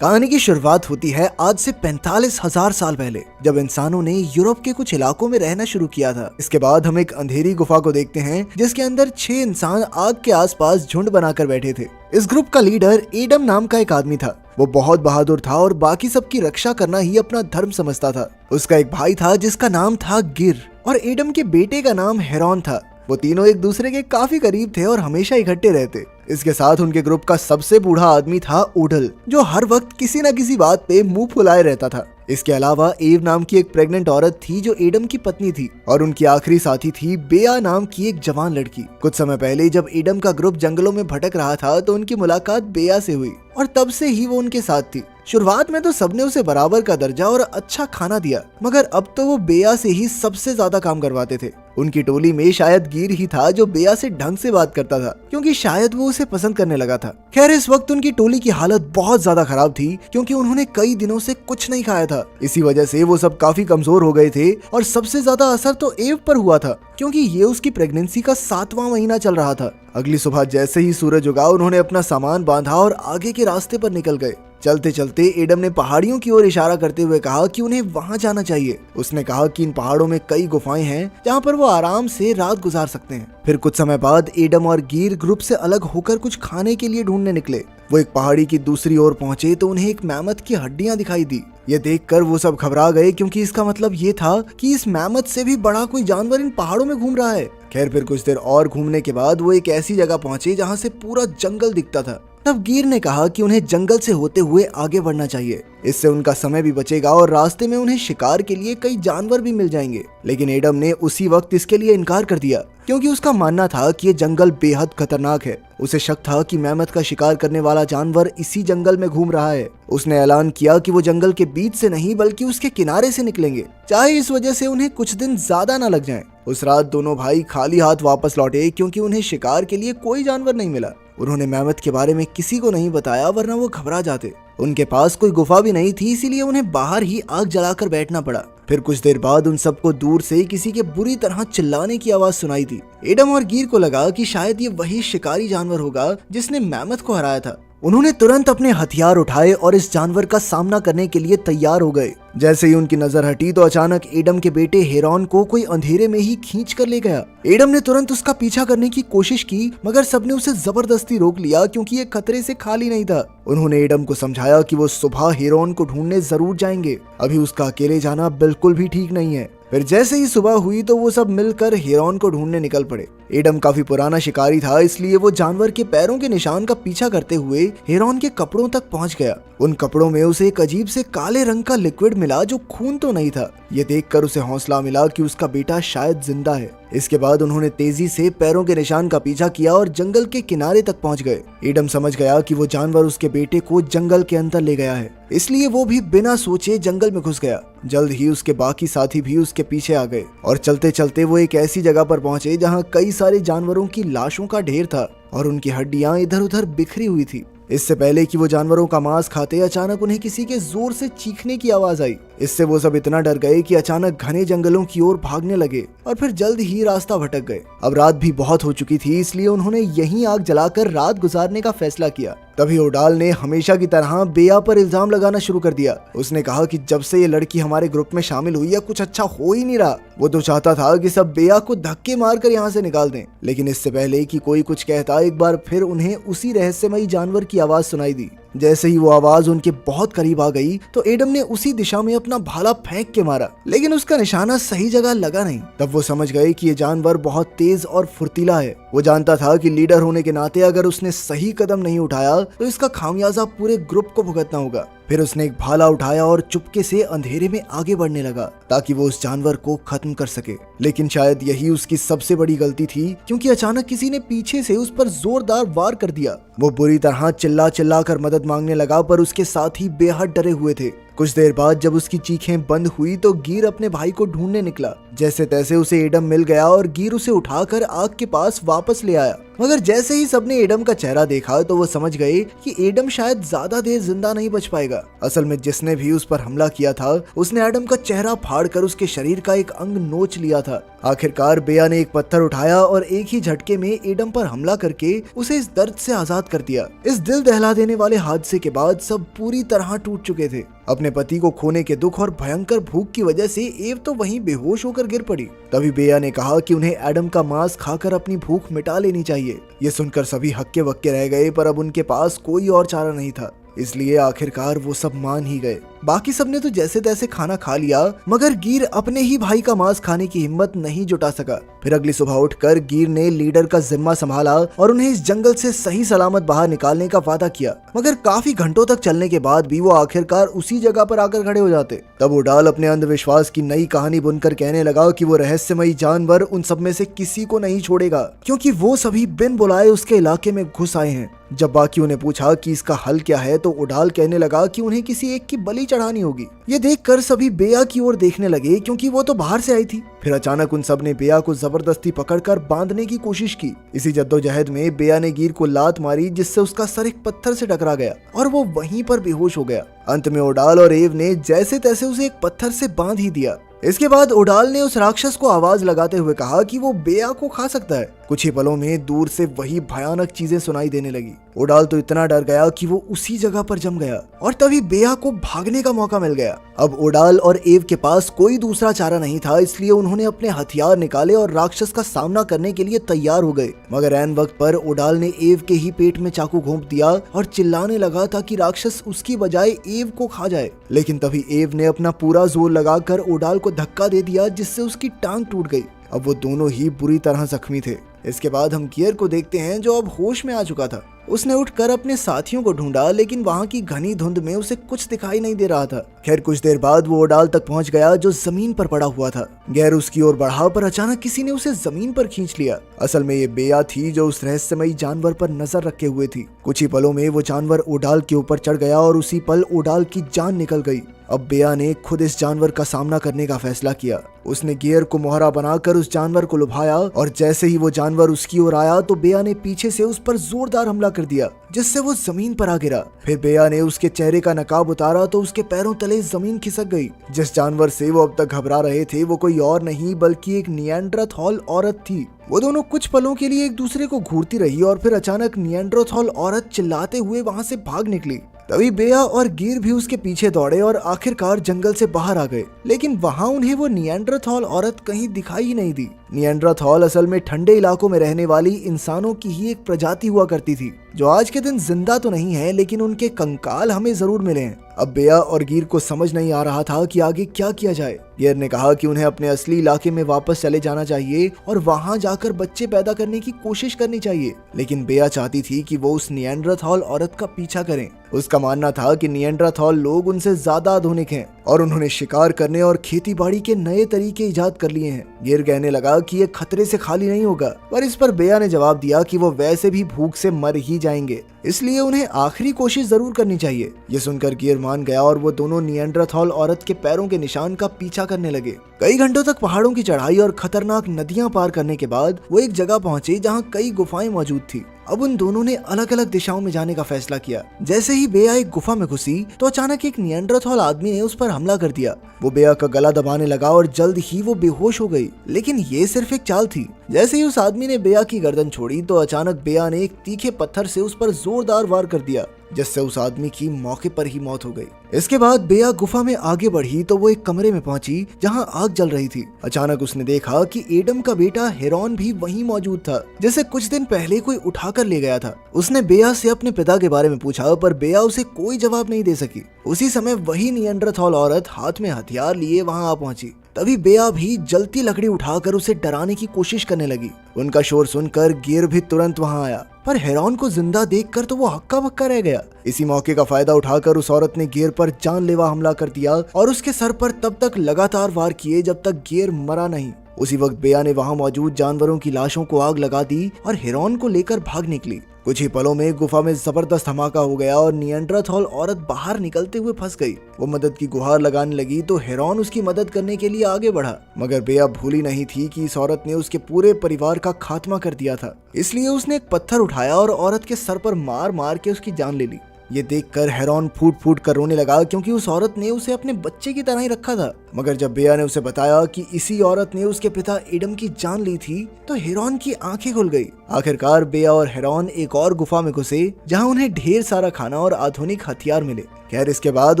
कहानी की शुरुआत होती है आज से 45,000 साल पहले, जब इंसानों ने यूरोप के कुछ इलाकों में रहना शुरू किया था। इसके बाद हम एक अंधेरी गुफा को देखते हैं जिसके अंदर 6 इंसान आग के आसपास झुंड बनाकर बैठे थे। इस ग्रुप का लीडर एडम नाम का एक आदमी था। वो बहुत बहादुर था और बाकी सबकी रक्षा करना ही अपना धर्म समझता था। उसका एक भाई था जिसका नाम था गिर और एडम के बेटे का नाम हेरॉन था। वो तीनों एक दूसरे के काफी करीब थे और हमेशा इकट्ठे रहते। इसके साथ उनके ग्रुप का सबसे बूढ़ा आदमी था ओडल, जो हर वक्त किसी न किसी बात पे मुंह फुलाए रहता था। इसके अलावा एव नाम की एक प्रेग्नेंट औरत थी जो एडम की पत्नी थी, और उनकी आखिरी साथी थी बेया नाम की एक जवान लड़की। कुछ समय पहले जब एडम का ग्रुप जंगलों में भटक रहा था तो उनकी मुलाकात बेया से हुई और तब से ही वो उनके साथ थी। शुरुआत में तो सबने उसे बराबर का दर्जा और अच्छा खाना दिया, मगर अब तो वो बेया से ही सबसे ज्यादा काम करवाते थे। उनकी टोली में शायद गिर ही था जो बेया से ढंग से बात करता था, क्योंकि शायद वो उसे पसंद करने लगा था। खैर, इस वक्त उनकी टोली की हालत बहुत ज्यादा खराब थी, क्योंकि उन्होंने कई दिनों से कुछ नहीं खाया था। इसी वजह से वो सब काफी कमजोर हो गए थे और सबसे ज्यादा असर तो एव पर हुआ था, क्योंकि ये उसकी प्रेगनेंसी का 7वां महीना चल रहा था। अगली सुबह जैसे ही सूरज उगा, उन्होंने अपना सामान बांधा और आगे के रास्ते पर निकल गए। चलते चलते एडम ने पहाड़ियों की ओर इशारा करते हुए कहा कि उन्हें वहां जाना चाहिए। उसने कहा कि इन पहाड़ों में कई गुफाएं हैं जहां पर वो आराम से रात गुजार सकते हैं। फिर कुछ समय बाद एडम और गिर ग्रुप से अलग होकर कुछ खाने के लिए ढूंढने निकले। वो एक पहाड़ी की दूसरी ओर पहुंचे तो उन्हें एक मैमथ की हड्डियां दिखाई दी। ये देखकर वो सब घबरा गए, क्योंकि इसका मतलब ये था कि इस मैमथ से भी बड़ा कोई जानवर इन पहाड़ों में घूम रहा है। खैर, फिर कुछ देर और घूमने के बाद वो एक ऐसी जगह पहुंचे जहां से पूरा जंगल दिखता था। तब गिर ने कहा कि उन्हें जंगल से होते हुए आगे बढ़ना चाहिए, इससे उनका समय भी बचेगा और रास्ते में उन्हें शिकार के लिए कई जानवर भी मिल जाएंगे। लेकिन एडम ने उसी वक्त इसके लिए इनकार कर दिया, क्योंकि उसका मानना था कि ये जंगल बेहद खतरनाक है। उसे शक था कि मैमथ का शिकार करने वाला जानवर इसी जंगल में घूम रहा है। उसने ऐलान किया कि वो जंगल के बीच से नहीं बल्कि उसके किनारे से निकलेंगे, चाहे इस वजह से उन्हें कुछ दिन ज्यादा न लग जाएं। उस रात दोनों भाई खाली हाथ वापस लौटे, क्योंकि उन्हें शिकार के लिए कोई जानवर नहीं मिला। उन्होंने मैमथ के बारे में किसी को नहीं बताया, वरना वो घबरा जाते। उनके पास कोई गुफा भी नहीं थी, इसीलिए उन्हें बाहर ही आग जलाकर बैठना पड़ा। फिर कुछ देर बाद उन सबको दूर से किसी के बुरी तरह चिल्लाने की आवाज सुनाई दी। एडम और गिर को लगा कि शायद ये वही शिकारी जानवर होगा जिसने मैमथ को हराया था। उन्होंने तुरंत अपने हथियार उठाए और इस जानवर का सामना करने के लिए तैयार हो गए। जैसे ही उनकी नजर हटी तो अचानक एडम के बेटे हेरॉन को कोई अंधेरे में ही खींच कर ले गया। एडम ने तुरंत उसका पीछा करने की कोशिश की, मगर सबने उसे जबरदस्ती रोक लिया, क्योंकि ये खतरे से खाली नहीं था। उन्होंने एडम को समझाया कि वो सुबह हेरॉन को ढूंढने जरूर जाएंगे, अभी उसका अकेले जाना बिल्कुल भी ठीक नहीं है। फिर जैसे ही सुबह हुई तो वो सब मिलकर हेरॉन को ढूंढने निकल पड़े। एडम काफी पुराना शिकारी था, इसलिए वो जानवर के पैरों के निशान का पीछा करते हुए हेरॉन के कपड़ों तक पहुंच गया। उन कपड़ों में उसे एक अजीब से काले रंग का लिक्विड मिला जो खून तो नहीं था। ये देखकर उसे हौसला मिला कि उसका बेटा शायद जिंदा है। इसके बाद उन्होंने तेजी से पैरों के निशान का पीछा किया और जंगल के किनारे तक पहुंच गए। एडम समझ गया कि वो जानवर उसके बेटे को जंगल के अंदर ले गया है, इसलिए वो भी बिना सोचे जंगल में घुस गया। जल्द ही उसके बाकी साथी भी उसके पीछे आ गए और चलते चलते वो एक ऐसी जगह पर पहुंचे जहां कई सारे जानवरों की लाशों का ढेर था और उनकी हड्डियां इधर उधर बिखरी हुई थी। इससे पहले कि वो जानवरों का मांस खाते, अचानक उन्हें किसी के जोर से चीखने की आवाज आई। इससे वो सब इतना डर गए कि अचानक घने जंगलों की ओर भागने लगे और फिर जल्द ही रास्ता भटक गए। अब रात भी बहुत हो चुकी थी, इसलिए उन्होंने यहीं आग जलाकर रात गुजारने का फैसला किया। तभी ओडाल ने हमेशा की तरह बेया पर इल्जाम लगाना शुरू कर दिया। उसने कहा कि जब से ये लड़की हमारे ग्रुप में शामिल हुई है कुछ अच्छा हो ही नहीं रहा। वो तो चाहता था कि सब बेया को धक्के मारकर यहाँ से निकाल दें। लेकिन इससे पहले कि कोई कुछ कहता, एक बार फिर उन्हें उसी रहस्यमयी जानवर की आवाज सुनाई दी। जैसे ही वो आवाज उनके बहुत करीब आ गई तो एडम ने उसी दिशा में अपना भाला फेंक के मारा, लेकिन उसका निशाना सही जगह लगा नहीं। तब वो समझ गए कि ये जानवर बहुत तेज और फुर्तीला है। वो जानता था कि लीडर होने के नाते अगर उसने सही कदम नहीं उठाया तो इसका खामियाजा पूरे ग्रुप को भुगतना होगा। फिर उसने एक भाला उठाया और चुपके से अंधेरे में आगे बढ़ने लगा ताकि वो उस जानवर को खत्म कर सके। लेकिन शायद यही उसकी सबसे बड़ी गलती थी, क्योंकि अचानक किसी ने पीछे से उस पर जोरदार वार कर दिया। वो बुरी तरह चिल्ला चिल्ला कर मदद मांगने लगा, पर उसके साथी बेहद डरे हुए थे। कुछ देर बाद जब उसकी चीखें बंद हुई तो गिर अपने भाई को ढूंढने निकला। जैसे तैसे उसे एडम मिल गया और गिर उसे उठाकर आग के पास वापस ले आया। मगर जैसे ही सबने एडम का चेहरा देखा तो वो समझ गए कि एडम शायद ज्यादा देर जिंदा नहीं बच पाएगा। असल में जिसने भी उस पर हमला किया था उसने एडम का चेहरा फाड़कर उसके शरीर का एक अंग नोच लिया था। आखिरकार बेया ने एक पत्थर उठाया और एक ही झटके में एडम पर हमला करके उसे इस दर्द से आजाद कर दिया। इस दिल दहला देने वाले हादसे के बाद सब पूरी तरह टूट चुके थे। अपने पति को खोने के दुख और भयंकर भूख की वजह से एव तो वहीं बेहोश होकर गिर पड़ी। तभी बेया ने कहा कि उन्हें एडम का मांस खाकर अपनी भूख मिटा लेनी चाहिए। ये सुनकर सभी हक्के बक्के रह गए, पर अब उनके पास कोई और चारा नहीं था, इसलिए आखिरकार वो सब मान ही गए। बाकी सबने तो जैसे तैसे खाना खा लिया, मगर गिर अपने ही भाई का मांस खाने की हिम्मत नहीं जुटा सका। फिर अगली सुबह उठकर गिर ने लीडर का जिम्मा संभाला और उन्हें इस जंगल से सही सलामत बाहर निकालने का वादा किया। मगर काफी घंटों तक चलने के बाद भी वो आखिरकार उसी जगह पर आकर खड़े हो जाते। तब उडाल अपने अंधविश्वास की नई कहानी बुनकर कहने लगा कि वो रहस्यमयी जानवर उन सब में से किसी को नहीं छोड़ेगा, क्योंकि वो सभी बिन बुलाए उसके इलाके में घुस आए हैं। जब बाकियों ने पूछा कि इसका हल क्या है तो उडाल कहने लगा कि उन्हें किसी एक की बलि चढ़ानी होगी। ये देखकर सभी बेया की ओर देखने लगे, क्योंकि वो तो बाहर से आई थी। फिर अचानक उन सब ने बेया को जबरदस्ती पकड़कर बांधने की कोशिश की। इसी जद्दोजहद में बेया ने गिर को लात मारी, जिससे उसका सर एक पत्थर से टकरा गया और वो वहीं पर बेहोश हो गया। अंत में उडाल और एव ने जैसे तैसे उसे एक पत्थर से बांध ही दिया। इसके बाद उडाल ने उस राक्षस को आवाज लगाते हुए कहा कि वो बेया को खा सकता है। कुछ ही पलों में दूर से वही भयानक चीजें सुनाई देने लगी। उडाल तो इतना डर गया कि वो उसी जगह पर जम गया और तभी बेया को भागने का मौका मिल गया। अब उडाल और एव के पास कोई दूसरा चारा नहीं था, इसलिए उन्होंने अपने हथियार निकाले और राक्षस का सामना करने के लिए तैयार हो गए। मगर ऐन वक्त पर उडाल ने एव के ही पेट में चाकू घोंप दिया और चिल्लाने लगा ताकि राक्षस उसकी बजाय एव को खा जाए। लेकिन तभी एव ने अपना पूरा जोर लगाकर उडाल को धक्का दे दिया, जिससे उसकी टांग टूट गई। अब वो दोनों ही बुरी तरह जख्मी थे। इसके बाद हम गियर को देखते हैं, जो अब होश में आ चुका था। उसने उठकर अपने साथियों को ढूंढा, लेकिन वहां की घनी धुंध में उसे कुछ दिखाई नहीं दे रहा था। खैर कुछ देर बाद वो उडाल तक पहुंच गया, जो जमीन पर पड़ा हुआ था। गैर उसकी ओर बढ़ा, पर अचानक किसी ने उसे जमीन पर खींच लिया। असल में ये बेया थी, जो उस रहस्यमयी जानवर पर नजर रखे हुए थी। कुछ ही पलों में वो जानवर उडाल के ऊपर चढ़ गया और उसी पल उडाल की जान निकल गई। अब बेया ने खुद इस जानवर का सामना करने का फैसला किया। उसने गियर को मोहरा बनाकर उस जानवर को लुभाया और जैसे ही वो जानवर उसकी ओर आया तो बेया ने पीछे से उस पर जोरदार हमला कर दिया, जिससे वो जमीन पर आ गिरा। फिर बेया ने उसके चेहरे का नकाब उतारा तो उसके पैरों तले जमीन खिसक गई। जिस जानवर से वो अब तक घबरा रहे थे वो कोई और नहीं बल्कि एक निएंडरथॉल औरत थी। वो दोनों कुछ पलों के लिए एक दूसरे को घूरती रही और फिर अचानक निएंडरथॉल औरत चिल्लाते हुए वहां से भाग निकली। तभी बेया और गिर भी उसके पीछे दौड़े और आखिरकार जंगल से बाहर आ गए, लेकिन वहां उन्हें वो निएंडरथॉल औरत कहीं दिखाई ही नहीं दी। निएंडरथॉल असल में ठंडे इलाकों में रहने वाली इंसानों की ही एक प्रजाति हुआ करती थी, जो आज के दिन जिंदा तो नहीं है, लेकिन उनके कंकाल हमें जरूर मिले हैं। अब बेया और गिर को समझ नहीं आ रहा था कि आगे क्या किया जाए। गिर ने कहा कि उन्हें अपने असली इलाके में वापस चले जाना चाहिए और वहां जाकर बच्चे पैदा करने की कोशिश करनी चाहिए, लेकिन बेया चाहती थी कि वो उस निएंडरथॉल औरत का पीछा करें। उसका मानना था कि निएंडरथॉल लोग उनसे ज्यादा आधुनिक हैं और उन्होंने शिकार करने और खेती बाड़ी के नए तरीके इजाद कर लिए हैं। गिर कहने लगा कि ये खतरे से खाली नहीं होगा, पर इस पर बेया ने जवाब दिया कि वो वैसे भी भूख से मर ही जाएंगे, इसलिए उन्हें आखिरी कोशिश जरूर करनी चाहिए। ये सुनकर गिर मान गया और वो दोनों निएंडरथॉल औरत के पैरों के निशान का पीछा करने लगे। कई घंटों तक पहाड़ों की चढ़ाई और खतरनाक नदियां पार करने के बाद वो एक जगह पहुंचे जहां कई गुफाएं मौजूद थी। अब उन दोनों ने अलग अलग दिशाओं में जाने का फैसला किया। जैसे ही बेया एक गुफा में घुसी तो अचानक एक निएंडरथॉल आदमी ने उस पर हमला कर दिया। वो बेया का गला दबाने लगा और जल्द ही वो बेहोश हो गई, लेकिन ये सिर्फ एक चाल थी। जैसे ही उस आदमी ने बेया की गर्दन छोड़ी तो अचानक बेया ने एक तीखे पत्थर से उस पर जोरदार वार कर दिया, जिससे उस आदमी की मौके पर ही मौत हो गई। इसके बाद बेया गुफा में आगे बढ़ी तो वो एक कमरे में पहुंची जहां आग जल रही थी। अचानक उसने देखा कि एडम का बेटा हेरॉन भी वहीं मौजूद था, जिसे कुछ दिन पहले कोई उठाकर ले गया था। उसने बेया से अपने पिता के बारे में पूछा, पर बेया उसे कोई जवाब नहीं दे सकी। उसी समय वही निएंडरथॉल औरत हाथ में हथियार लिए वहां आ पहुंची। तभी बेया भी जलती लकड़ी उठाकर उसे डराने की कोशिश करने लगी। उनका शोर सुनकर गिर भी तुरंत वहां आया, पर हेरॉन को जिंदा देखकर तो वो हक्का बक्का रह गया। इसी मौके का फायदा उठाकर उस औरत ने गिर पर जानलेवा हमला कर दिया और उसके सर पर तब तक लगातार वार किए जब तक गिर मरा नहीं। उसी वक्त बेया ने वहाँ मौजूद जानवरों की लाशों को आग लगा दी और हेरोन को लेकर भाग निकली। कुछ ही पलों में गुफा में जबरदस्त धमाका हो गया और निएंडरथॉल औरत बाहर निकलते हुए फंस गई। वो मदद की गुहार लगाने लगी तो हेरोन उसकी मदद करने के लिए आगे बढ़ा, मगर बेया भूली नहीं थी कि इस औरत ने उसके पूरे परिवार का खात्मा कर दिया था। इसलिए उसने एक पत्थर उठाया और औरत के सर पर मार मार के उसकी जान ले ली। ये देखकर हेरोन फूट फूट कर रोने लगा, क्योंकि उस औरत ने उसे अपने बच्चे की तरह ही रखा था। मगर जब बेया ने उसे बताया कि इसी औरत ने उसके पिता एडम की जान ली थी, तो हेरोन की आंखें खुल गई। आखिरकार बेया और हेरोन एक और गुफा में घुसे, जहां उन्हें ढेर सारा खाना और आधुनिक हथियार मिले। खैर, इसके बाद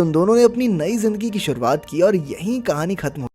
उन दोनों ने अपनी नई जिंदगी की शुरुआत की और यहीं कहानी खत्म हो।